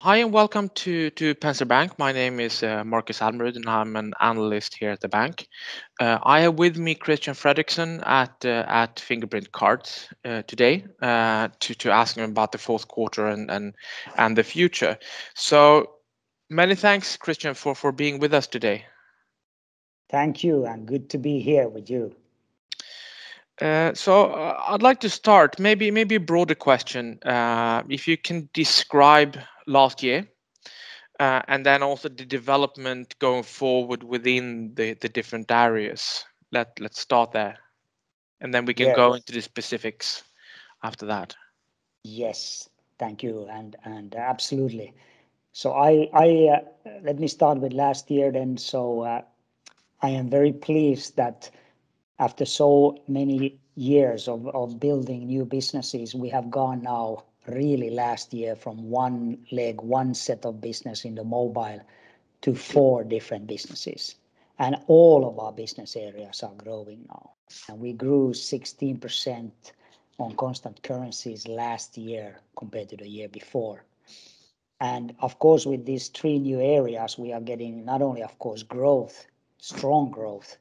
Hi and welcome to Penser Bank. My name is Markus Almerud and I'm an analyst here at the bank. I have with me Christian Fredrikson at Fingerprint Cards today to ask him about the fourth quarter and the future. So many thanks, Christian, for being with us today. Thank you, and good to be here with you. I'd like to start maybe a broader question. If you can describe last year. And then also the development going forward within the different areas. Let's start there, and then we can go into the specifics after that. Yes, thank you, and absolutely. So let me start with last year then. So I am very pleased that after so many years of building new businesses, we have gone now really last year from one set of business in the mobile to 4 different businesses. And all of our business areas are growing now. And we grew 16% on constant currencies last year compared to the year before. And of course, with these 3 new areas, we are getting not only, of course, growth, strong growth,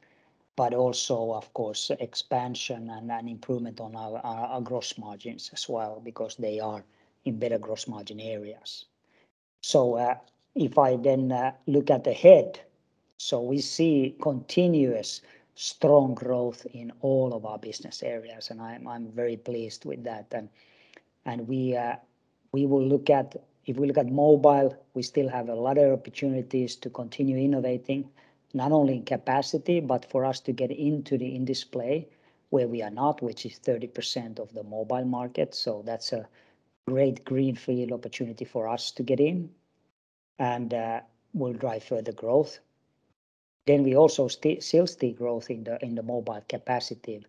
but also, of course, expansion and an improvement on our gross margins as well, because they are in better gross margin areas. So if I then look at ahead, so we see continuous strong growth in all of our business areas, and I'm very pleased with that. And we will look at, if we look at mobile, we still have a lot of opportunities to continue innovating, not only in capacity, but for us to get into the in-display where we are not, which is 30% of the mobile market. So that's a great greenfield opportunity for us to get in, and will drive further growth. Then we also still see growth in the mobile capacity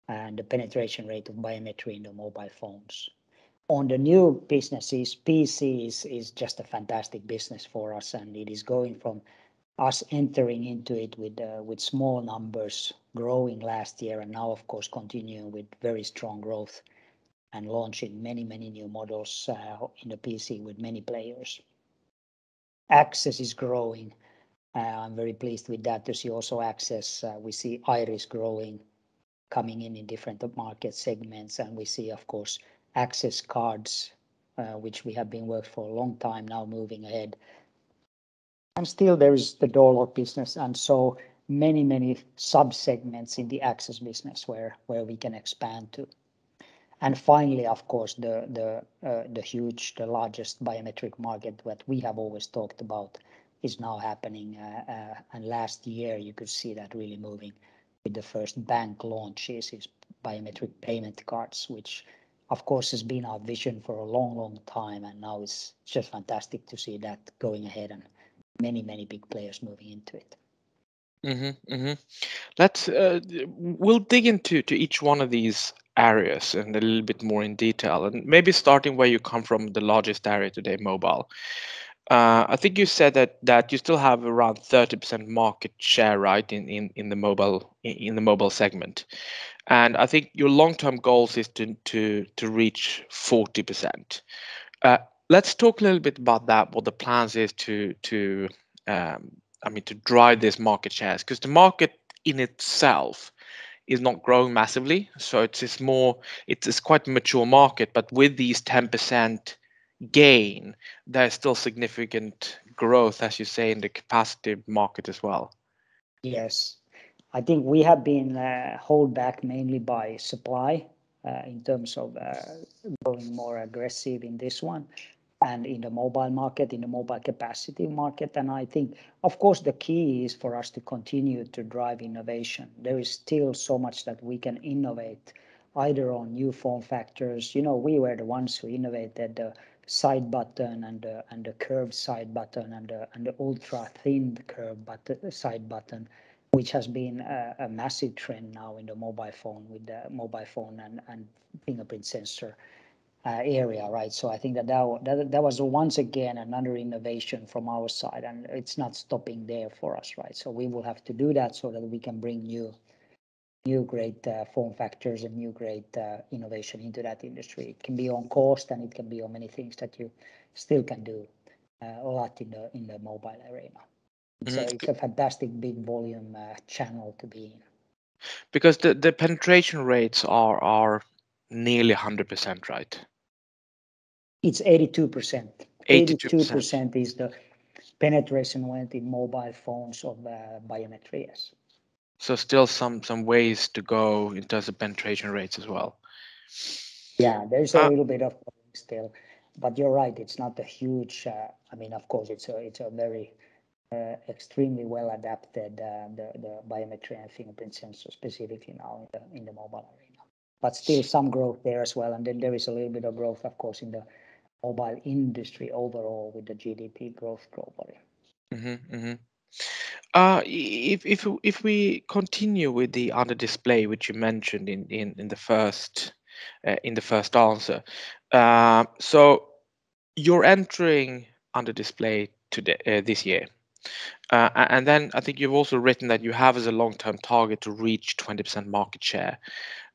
and the penetration rate of biometry in the mobile phones. On the new businesses, PCs is just a fantastic business for us, and it is going from us entering into it with small numbers, growing last year, and now of course continuing with very strong growth and launching many new models in the PC with many players. Access is growing. I'm very pleased with that to see also access. We see Iris growing, coming in different market segments, and we see, of course, access cards, which we have been working for a long time now, moving ahead. And still there is the door lock business, and so many sub-segments in the access business where we can expand to. And finally, of course, the largest biometric market that we have always talked about is now happening. And last year, you could see that really moving with the first bank launches is biometric payment cards, which of course has been our vision for a long time. And now it's just fantastic to see that going ahead and many big players moving into it. Let's we'll dig into each one of these areas and a little bit more in detail, and maybe starting where you come from, the largest area today, mobile. I think you said that you still have around 30% market share, right, in the mobile segment, and I think your long-term goals is to reach 40%. Let's talk a little bit about that. What the plans is to drive this market shares, because the market in itself is not growing massively, so it's quite a mature market, but with these 10% gain, there's still significant growth, as you say, in the capacity market as well. Yes, I think we have been held back mainly by supply in terms of going more aggressive in this one and in the mobile market, in the mobile capacity market. And I think, of course, the key is for us to continue to drive innovation. There is still so much that we can innovate, either on new form factors. You know, we were the ones who innovated the side button and the curved side button and the ultra thin curved side button, which has been a massive trend now in the mobile phone with the mobile phone and fingerprint sensor area, right? So I think that was once again another innovation from our side, and it's not stopping there for us, right? So we will have to do that so that we can bring new great form factors and new great innovation into that industry. It can be on cost and it can be on many things that you still can do. a lot in the mobile arena. It's Mhm. a fantastic big volume channel to be in. Because the penetration rates are nearly 100%, right? It's 82%. 82%. 82% is the penetration rate in mobile phones of biometry. Yes. So still some ways to go in terms of penetration rates as well. Yeah, there's a Uh, little bit of still, but you're right. It's not a huge. I mean, of course, it's a very extremely well adapted the biometry and fingerprint sensor specifically now in the mobile arena. But still some growth there as well, and then there is a little bit of growth, of course, in the mobile industry overall with the GDP growth globally. mhm, mhm. If we continue with the under display, which you mentioned in the first answer, so you're entering under display today this year, and then I think you've also written that you have as a long-term target to reach 20% market share.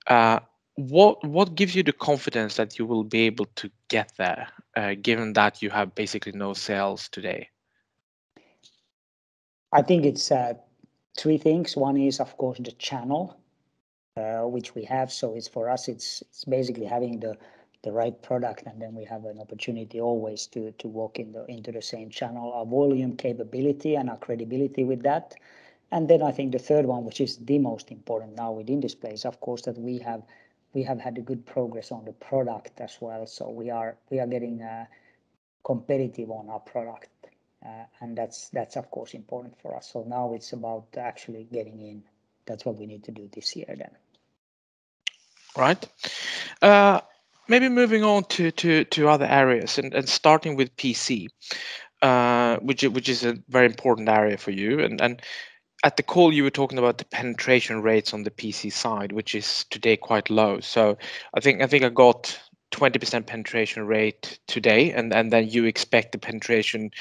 Uh, what gives you the confidence that you will be able to get there, given that you have basically no sales today? I think it's three things. One is, of course, the channel, which we have. So it's for us, it's basically having the right product, and then we have an opportunity always to walk into the same channel. Our volume capability and our credibility with that. And then I think the third one, which is the most important now within displays, of course, that we have had a good progress on the product as well. So we are getting competitive on our product, and that's of course important for us. So now it's about actually getting in. That's what we need to do this year then. Right. Uh, Maybe moving on to other areas and starting with PC, which is a very important area for you. And at the call, you were talking about the penetration rates on the PC side, which is today quite low. So I think I got 20% penetration rate today, and then you expect the penetration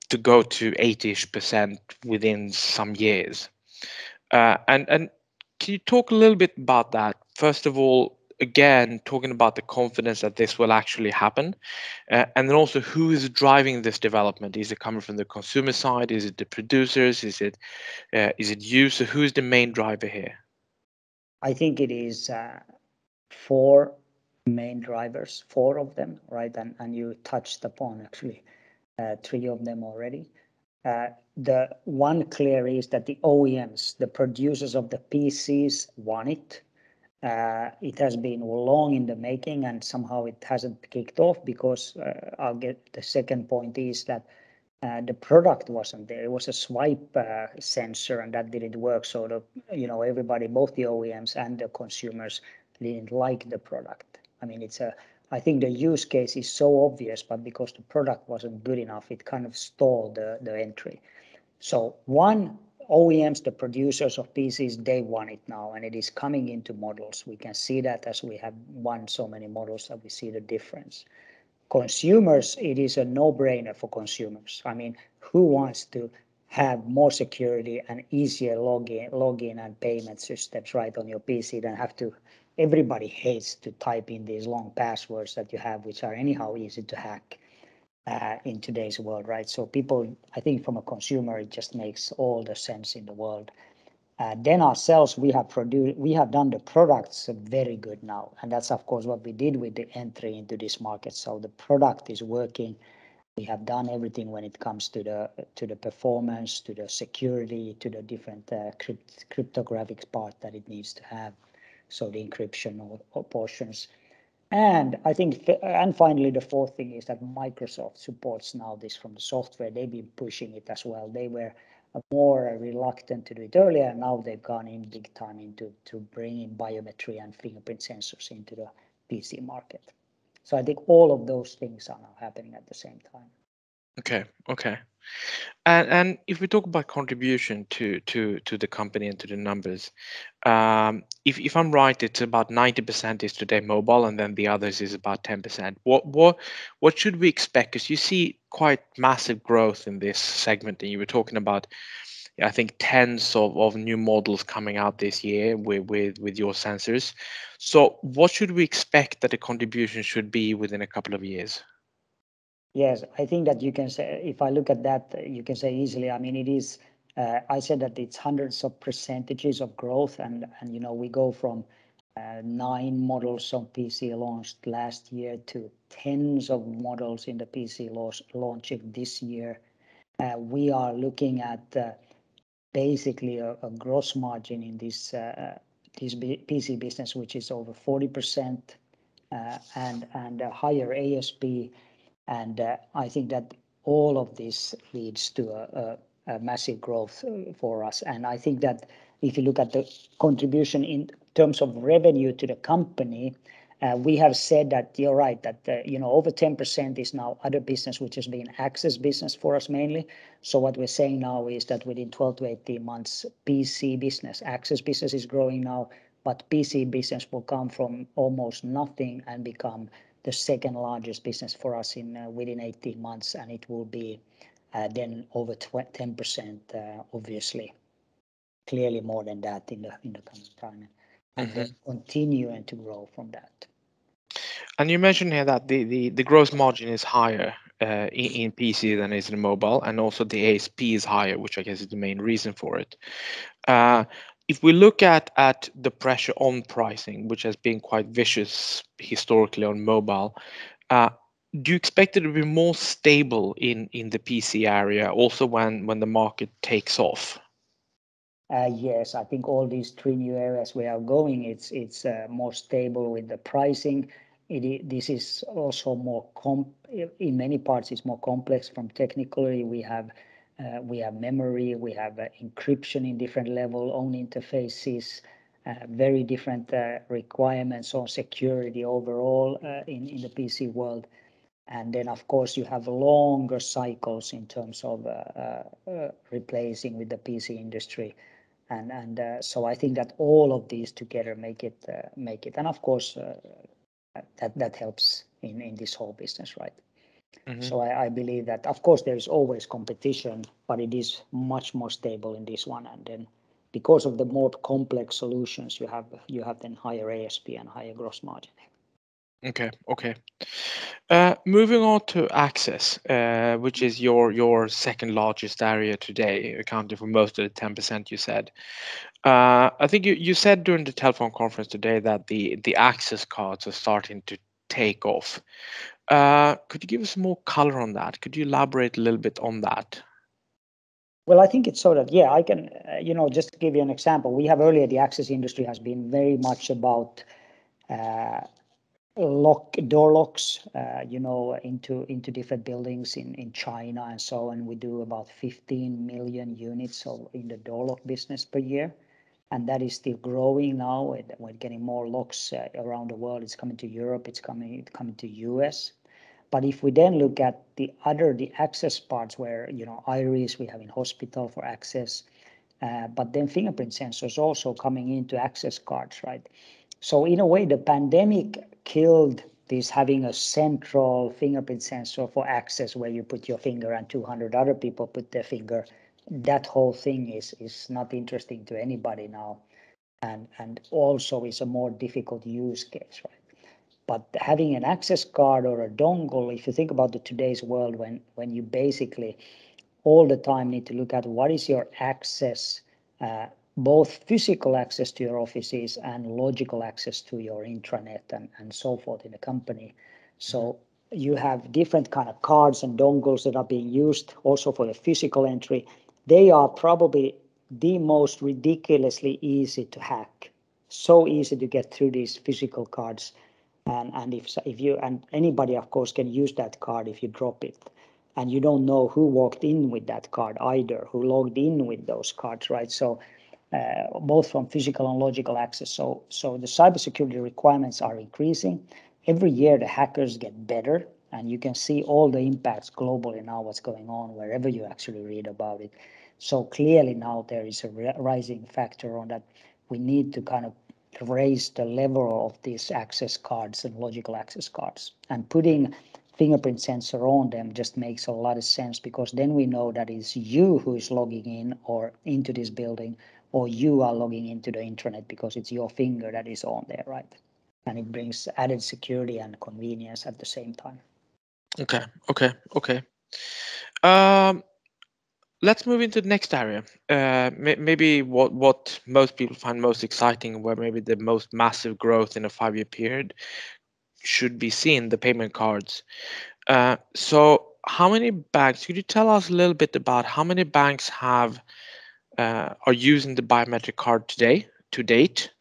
to go to 80-ish% within some years. And can you talk a little bit about that? First of all, again, talking about the confidence that this will actually happen, and then also who is driving this development? Is it coming from the consumer side? Is it the producers? Is it you? So who is the main driver here? I think it is four main drivers, four of them, right? And you touched upon actually three of them already. The one clear is that the OEMs, the producers of the PCs, want it. It has been long in the making, and somehow it hasn't kicked off because I'll get the second point is that the product wasn't there. It was a swipe sensor, and that didn't work. So everybody, both the OEMs and the consumers, didn't like the product. I mean, I think the use case is so obvious, but because the product wasn't good enough, it kind of stalled the entry. So one, OEMs, the producers of PCs, they want it now, and it is coming into models. We can see that as we have won so many models that we see the difference. Consumers, it is a no-brainer for consumers. I mean, who wants to have more security and easier login and payment systems right on your PC than have to? Everybody hates to type in these long passwords that you have, which are anyhow easy to hack in today's world, right? So people, I think from a consumer, it just makes all the sense in the world. Then ourselves, we have done the products very good now, and that's of course what we did with the entry into this market. So the product is working. We have done everything when it comes to the performance, to the security, to the different cryptographic part that it needs to have. So the encryption or portions. And I think, and finally, the fourth thing is that Microsoft supports now this from the software. They've been pushing it as well. They were more reluctant to do it earlier, and now they've gone in big time into bringing biometry and fingerprint sensors into the PC market. So I think all of those things are now happening at the same time. Okay, okay. And if we talk about contribution to the company and to the numbers, if I'm right, it's about 90% is today mobile, and then the others is about 10%. What should we expect? Because you see quite massive growth in this segment, and you were talking about, I think, tens of new models coming out this year with your sensors. So what should we expect that the contribution should be within a couple of years? Yes, I think that you can say, if I look at that, you can say easily, I mean, it is, I said that it's hundreds of percentages of growth. And we go from 9 models of PC launched last year to tens of models in the PC launching this year. We are looking at basically a gross margin in this PC business, which is over 40%, and a higher ASP. And I think that all of this leads to a massive growth for us. And I think that if you look at the contribution in terms of revenue to the company, we have said that you're right, that over 10% is now other business, which has been access business for us mainly. So what we're saying now is that within 12 to 18 months, PC business, access business is growing now, but PC business will come from almost nothing and become the second largest business for us in within 18 months, and it will be then over 10%, obviously, clearly more than that in the coming time, and then continuing to grow from that. And you mentioned here that the gross margin is higher in PC than is in mobile, and also the ASP is higher, which I guess is the main reason for it. If we look at the pressure on pricing, which has been quite vicious historically on mobile, do you expect it to be more stable in the PC area also when the market takes off? Yes, I think all these 3 new areas we are going, it's more stable with the pricing. This is also more in many parts. It's more complex from technically. We have memory, we have encryption in different level, own interfaces, very different requirements on security overall in the PC world. And then, of course, you have longer cycles in terms of replacing with the PC industry. And so I think that all of these together make it. And of course, that helps in this whole business, right? So I believe that, of course, there is always competition, but it is much more stable in this one. And then because of the more complex solutions, you have then higher ASP and higher gross margin. Okay. Moving on to access, which is your second largest area today, accounting for most of the 10% you said. I think you said during the telephone conference today that the access cards are starting to take off. Could you give us more color on that? Could you elaborate a little bit on that? Well, I think it's sort of, yeah, I can, just to give you an example, we have earlier, the access industry has been very much about door locks, into different buildings in China and so on. We do about 15 million units in the door lock business per year. And that is still growing now. We're getting more locks around the world. It's coming to Europe. It's coming to US. But if we then look at the access parts where, iris we have in hospital for access, but then fingerprint sensors also coming into access cards, right? So in a way, the pandemic killed this having a central fingerprint sensor for access where you put your finger and 200 other people put their finger. That whole thing is not interesting to anybody now, and also is a more difficult use case, right? But having an access card or a dongle, if you think about today's world, when you basically all the time need to look at what is your access, both physical access to your offices and logical access to your intranet and so forth in the company. So you have different kind of cards and dongles that are being used also for the physical entry. They are probably the most ridiculously easy to hack. So easy to get through these physical cards. And if you, and anybody of course can use that card if you drop it, and you don't know who walked in with that card either, who logged in with those cards, right? So both from physical and logical access. So the cybersecurity requirements are increasing. Every year the hackers get better, and you can see all the impacts globally now, what's going on wherever you actually read about it. So clearly now there is a rising factor on that. We need to kind of raise the level of these access cards and logical access cards, and putting fingerprint sensor on them just makes a lot of sense, because then we know that it's you who is logging in or into this building, or you are logging into the intranet because it's your finger that is on there, right? And it brings added security and convenience at the same time. Okay. Um, let's move into the next area. Maybe what most people find most exciting, where maybe the most massive growth in a 5-year period should be seen, the payment cards. So how many banks, could you tell us a little bit about how many banks are using the biometric card today, to date?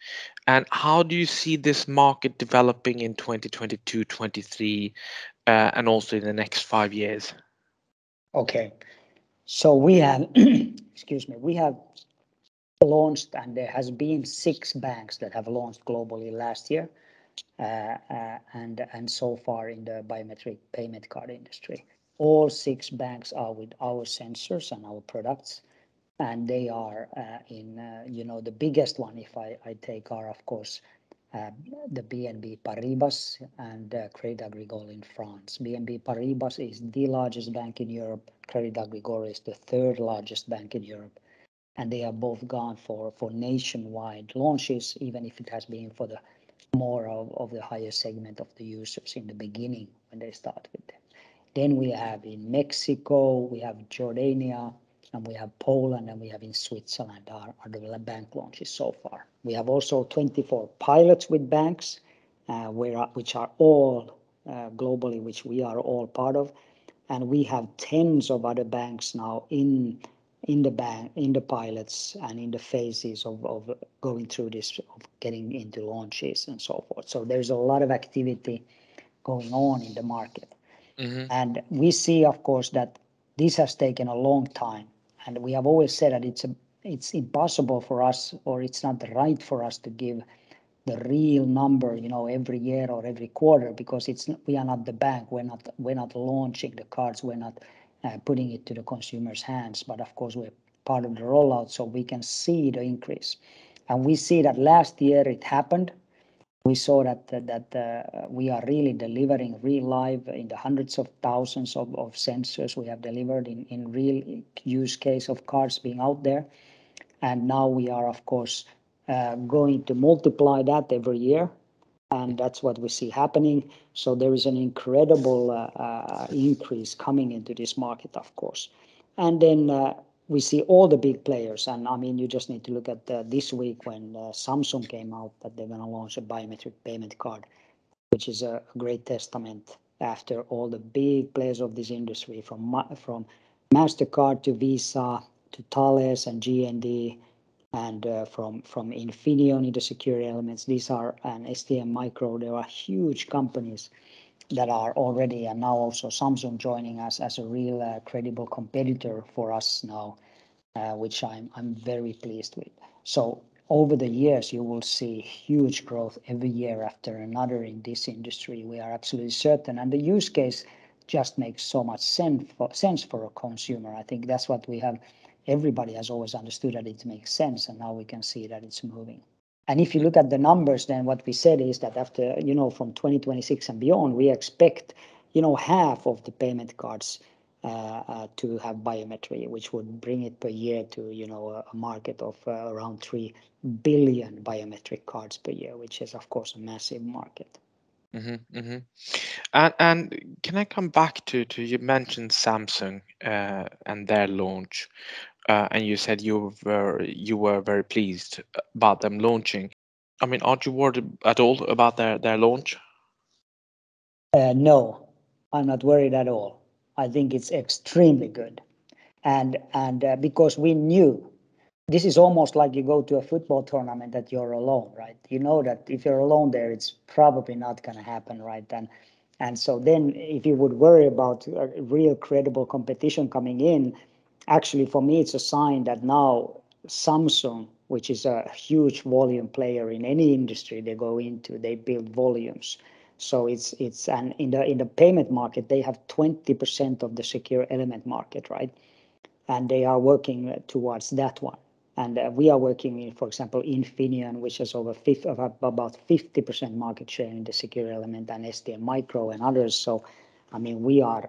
And how do you see this market developing in 2022, 23, and also in the next 5 years? Okay. So we have, excuse me, we have launched, and there has been 6 banks that have launched globally last year, and so far in the biometric payment card industry. All 6 banks are with our sensors and our products, and they are the biggest one, if I take, are of course uh, the BNB Paribas and Crédit Agricole in France. BNB Paribas is the largest bank in Europe. Crédit Agricole is the 3rd largest bank in Europe, and they have both gone for nationwide launches, even if it has been for the more of the higher segment of the users in the beginning when they start with them. Then we have in Mexico, we have Jordania, and we have Poland, and we have in Switzerland are the bank launches so far. We have also 24 pilots with banks, which are all globally, which we are all part of, and we have tens of other banks now in the pilots and in the phases of going through this, of getting into launches and so forth. So there's a lot of activity going on in the market. Hmm. And we see, of course, that this has taken a long time. And we have always said that it's impossible for us, or it's not right for us to give the real number, every year or every quarter, because we are not the bank. We're not launching the cards. We're not putting it to the consumer's hands. But of course, we're part of the rollout, so we can see the increase. And we see that last year it happened. We saw that we are really delivering real live in the hundreds of thousands of sensors we have delivered in real use case of cards being out there. And now we are, of course, going to multiply that every year. And that's what we see happening. So there is an incredible increase coming into this market, of course. And then we see all the big players. And I mean, you just need to look at this week when Samsung came out that they're going to launch a biometric payment card, which is a great testament after all the big players of this industry, from MasterCard to Visa to Thales and GND, and from Infineon in the security elements. These are, and STM Micro. There are huge companies that are already, and now also Samsung joining us as a real credible competitor for us now, which I'm very pleased with. So over the years, you will see huge growth every year after another in this industry. We are absolutely certain, and the use case just makes so much sense for a consumer. I think that's what we have. Everybody has always understood that it makes sense, and now we can see that it's moving. And if you look at the numbers, then what we said is that after, from 2026 and beyond, we expect, half of the payment cards to have biometry, which would bring it per year to, a market of around 3 billion biometric cards per year, which is, of course, a massive market. Hmm. Hmm. And can I come back to you mentioned Samsung and their launch, and you said you were very pleased about them launching. I mean, aren't you worried at all about their launch? No, I'm not worried at all. I think it's extremely good. And because we knew, this is almost like you go to a football tournament that you're alone, right? You know that if you're alone there, it's probably not going to happen, right? And so then if you would worry about a real credible competition coming in, actually for me it's a sign that now Samsung, which is a huge volume player in any industry they go into, they build volumes. So it's and in the payment market they have 20% of the secure element market, right? And they are working towards that one. And we are working in, for example, Infineon, which has about 50% market share in the secure element, and STM Micro and others. So, I mean, we are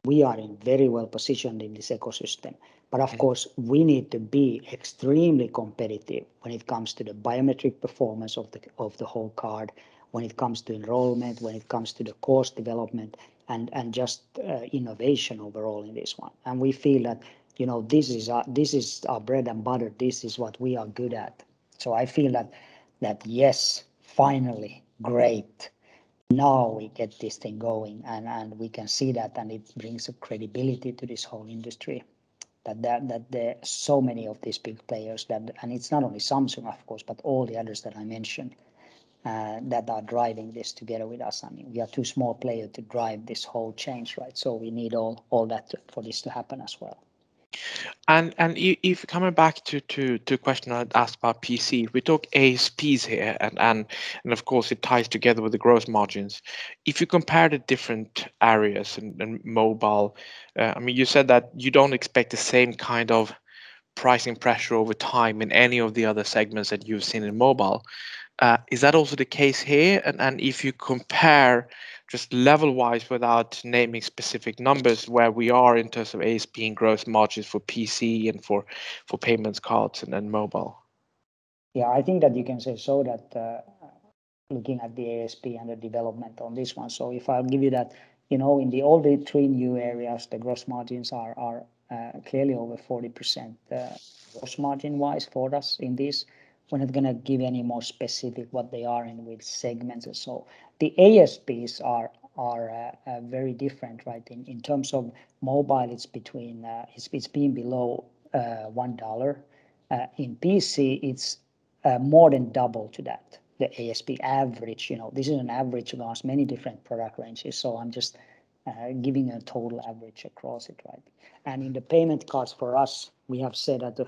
in very well positioned in this ecosystem. But of course, we need to be extremely competitive when it comes to the biometric performance of the whole card, when it comes to enrollment, when it comes to the course development. and just innovation overall in this one. And we feel that this is our bread and butter. This is what we are good at. So I feel that yes, finally, great. Now we get this thing going, and we can see that, and it brings a credibility to this whole industry. That there are so many of these big players and it's not only Samsung, of course, but all the others that I mentioned that are driving this together with us. I mean, we are too small player to drive this whole change, right? So we need all that for this to happen as well. And if coming back to a question I asked about PC, we talk ASPs here, and of course it ties together with the gross margins. If you compare the different areas and mobile, I mean, you said that you don't expect the same kind of pricing pressure over time in any of the other segments that you've seen in mobile. Is that also the case here? And if you compare just level-wise without naming specific numbers, where we are in terms of ASP and gross margins for PC and for payments cards and mobile? Yeah, I think that you can say so that looking at the ASP and the development on this one. So if I'll give you that, in all the three new areas, the gross margins are clearly over 40% gross margin wise for us in this. We're not going to give any more specific what they are in with segments and so. The ASPs are very different, right? In terms of mobile, it's between it's been below $1. In PC, it's more than double to that. The ASP average, this is an average across many different product ranges. So I'm just giving a total average across it, right? And in the payment cards for us, we have said that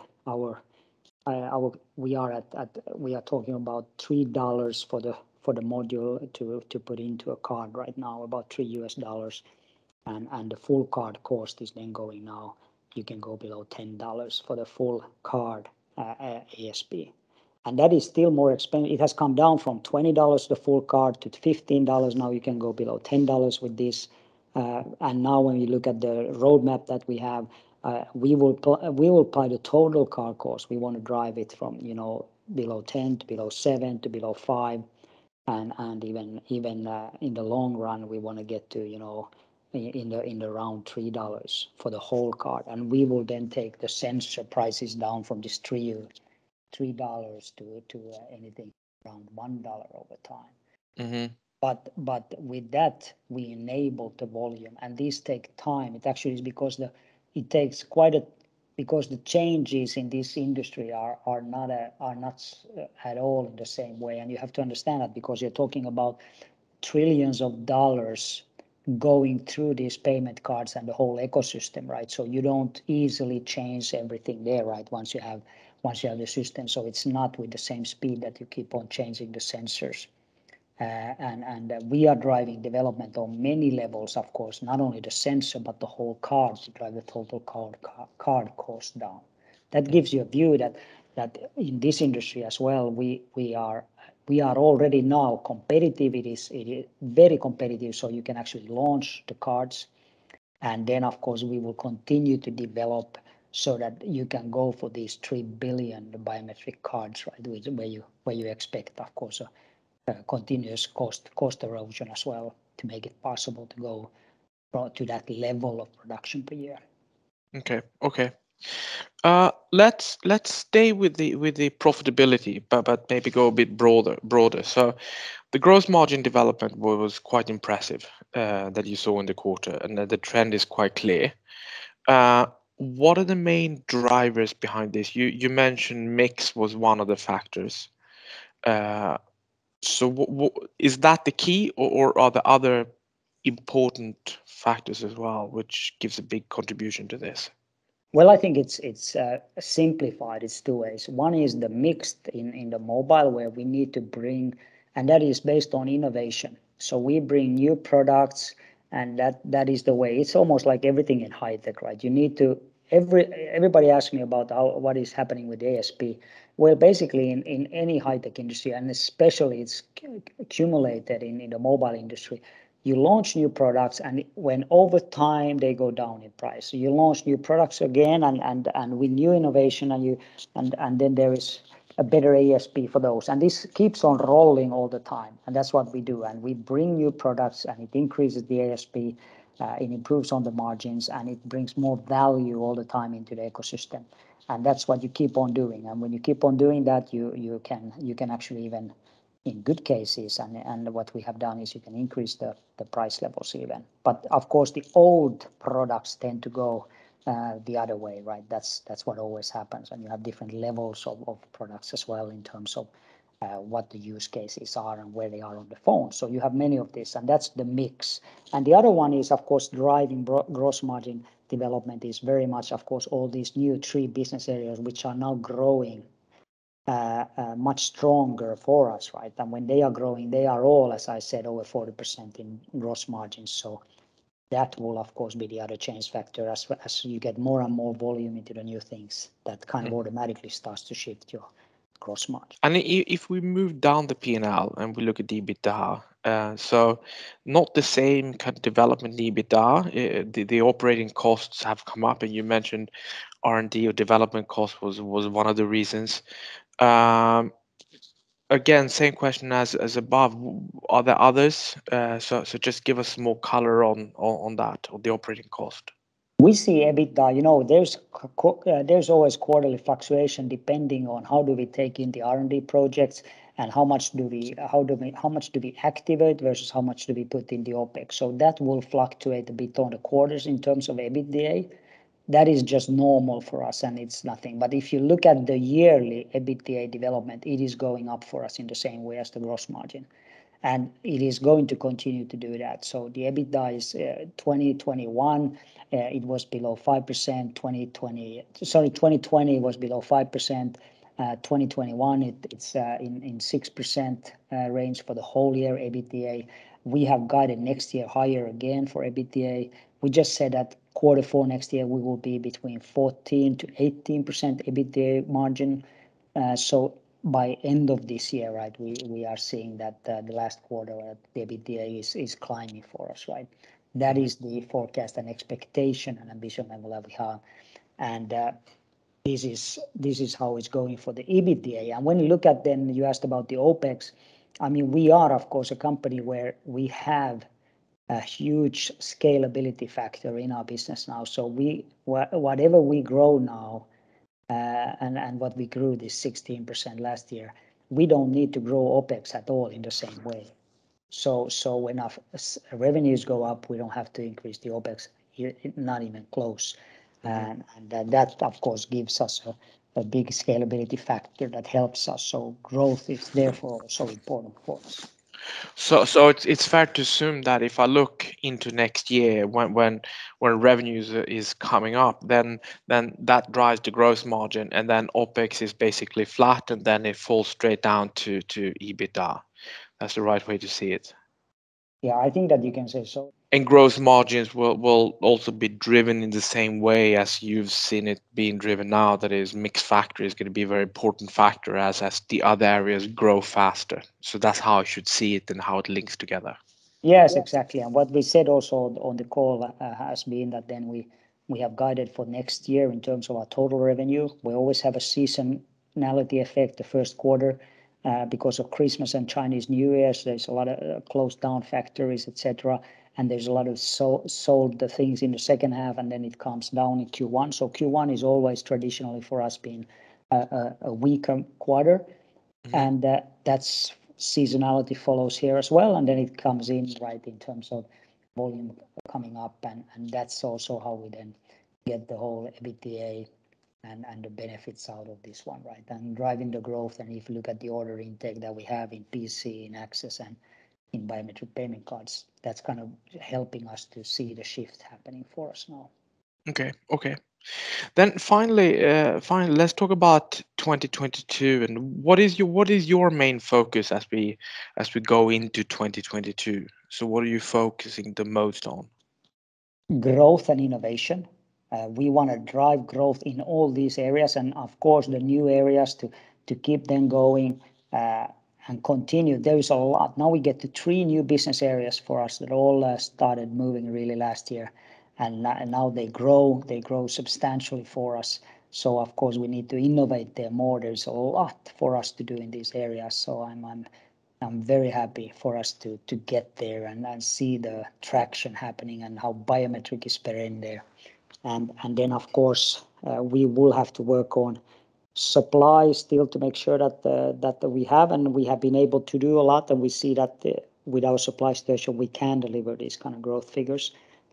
we are talking about $3 for the module to put into a card right now, about $3 US, and the full card cost is then going now. You can go below $10 for the full card ASP. And that is still more expensive. It has come down from $20 the full card to $15. Now you can go below $10 with this. And now when you look at the roadmap that we have, we will apply the total card cost. We want to drive it from below 10 to below 7 to below 5, and even in the long run we want to get to in the around $3 for the whole card. And we will then take the sensor prices down from this $3 to anything around $1 over time. Mm-hmm. But with that we enable the volume, and these take time. It actually is because it takes because the changes in this industry are not at all in the same way. And you have to understand that because you're talking about trillions of dollars going through these payment cards and the whole ecosystem, right? So you don't easily change everything there, right? Once you have the system. So it's not with the same speed that you keep on changing the sensors. And we are driving development on many levels, of course, not only the sensor, but the whole card to drive the total card cost down. That gives you a view that in this industry as well, we are already now competitive. It is very competitive, so you can actually launch the cards. And then, of course, we will continue to develop so that you can go for these 3 billion biometric cards, right? Where you expect, of course, continuous cost erosion as well to make it possible to go to that level of production per year. Okay. Let's stay with the profitability, but maybe go a bit broader. So the gross margin development was quite impressive that you saw in the quarter, and the trend is quite clear. What are the main drivers behind this? You mentioned mix was one of the factors. So is that the key, or are there other important factors as well, which gives a big contribution to this? Well, I think it's simplified. It's two ways. One is the mixed in the mobile, where we need to bring, and that is based on innovation. So we bring new products, and that is the way. It's almost like everything in high tech, right? You need to everybody asks me about what is happening with ASP. Well, basically in any high tech industry, and especially it's accumulated in the mobile industry. You launch new products, and when over time they go down in price. So you launch new products again and with new innovation, and then there is a better ASP for those. And this keeps on rolling all the time. And that's what we do. And we bring new products and it increases the ASP, it improves on the margins, and it brings more value all the time into the ecosystem. And that's what you keep on doing. And when you keep on doing that, you can actually even, in good cases, and what we have done is you can increase the price levels even. But of course, the old products tend to go the other way, right? That's what always happens, and you have different levels of products as well in terms of what the use cases are and where they are on the phone. So you have many of this, and that's the mix. And the other one is, of course, driving gross margin development is very much, of course, all these new 3 business areas which are now growing much stronger for us, right? And when they are growing, they are all, as I said, over 40% in gross margins. So that will, of course, be the other change factor as you get more and more volume into the new things. That kind of automatically starts to shift your gross margin. And if we move down the P&L and we look at the EBITDA, so not the same kind of development in EBITDA, the operating costs have come up, and you mentioned R&D or development cost was one of the reasons. Again, same question as above. Are there others? So just give us more color on that, on the operating cost. We see EBITDA, there's always quarterly fluctuation depending on how do we take in the R&D projects and how much do we activate versus how much do we put in the OPEX. So that will fluctuate a bit on the quarters in terms of EBITDA. That is just normal for us and it's nothing. But if you look at the yearly EBITDA development, it is going up for us in the same way as the gross margin. And it is going to continue to do that. So the EBITDA is 2021, it was below 5%. 2020 was below 5%. 2021, it's in 6% range for the whole year EBITDA. We have guided next year higher again for EBITDA. We just said that Q4 next year we will be between 14 to 18% EBITDA margin. So by end of this year, right, we are seeing that the last quarter the EBITDA is climbing for us, right? That is the forecast and expectation and ambition level that we have, and this is how it's going for the EBITDA. And when you look at, then you asked about the OPEX. I mean, we are of course a company where we have a huge scalability factor in our business now. So whatever we grow now. And what we grew this 16% last year, we don't need to grow OPEX at all in the same way. So when our revenues go up, we don't have to increase the OPEX, not even close. And that, of course, gives us a big scalability factor that helps us. So growth is therefore so important for us. So it's fair to assume that if I look into next year, when revenues is coming up, then that drives the gross margin, and then OPEX is basically flat, and then it falls straight down to EBITDA. That's the right way to see it. Yeah, I think that you can say so. And gross margins will also be driven in the same way as you've seen it being driven now. That is, mix factor is going to be a very important factor as the other areas grow faster. So that's how I should see it and how it links together. Yes, exactly. And what we said also on the call has been that then we have guided for next year in terms of our total revenue. We always have a seasonality effect the first quarter because of Christmas and Chinese New Year. So there's a lot of closed down factories, etc. And there's a lot of sold the things in the second half, and then it comes down in Q1. So Q1 is always traditionally for us being a weaker quarter, and that's seasonality follows here as well, and then it comes in right in terms of volume coming up, and that's also how we then get the whole EBITDA and the benefits out of this one, right? And driving the growth. And if you look at the order intake that we have in PC, in access, and in biometric payment cards, that's kind of helping us to see the shift happening for us now. Okay. Then finally, let's talk about 2022 and what is your main focus as we go into 2022. So what are you focusing the most on? Growth and innovation. We want to drive growth in all these areas, and of course the new areas to keep them going and continue. There is a lot. Now we get to 3 new business areas for us that all started moving really last year, and now they grow substantially for us. So of course we need to innovate there more. There's a lot for us to do in these areas. So I'm very happy for us to get there and see the traction happening and how biometric is spreading there. And then of course we will have to work on supply still to make sure that we have, and we have been able to do a lot, and we see that with our supply situation we can deliver these kind of growth figures,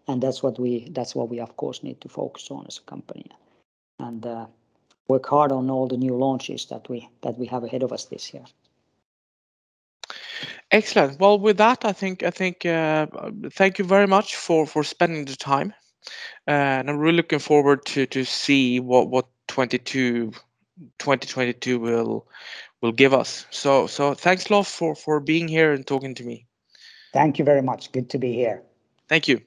and that's what we of course need to focus on as a company, and work hard on all the new launches that we have ahead of us this year. Excellent. Well, with that, I think thank you very much for spending the time, and I'm really looking forward to see what 2022 will give us. So thanks a lot for being here and talking to me. Thank you very much. Good to be here. Thank you.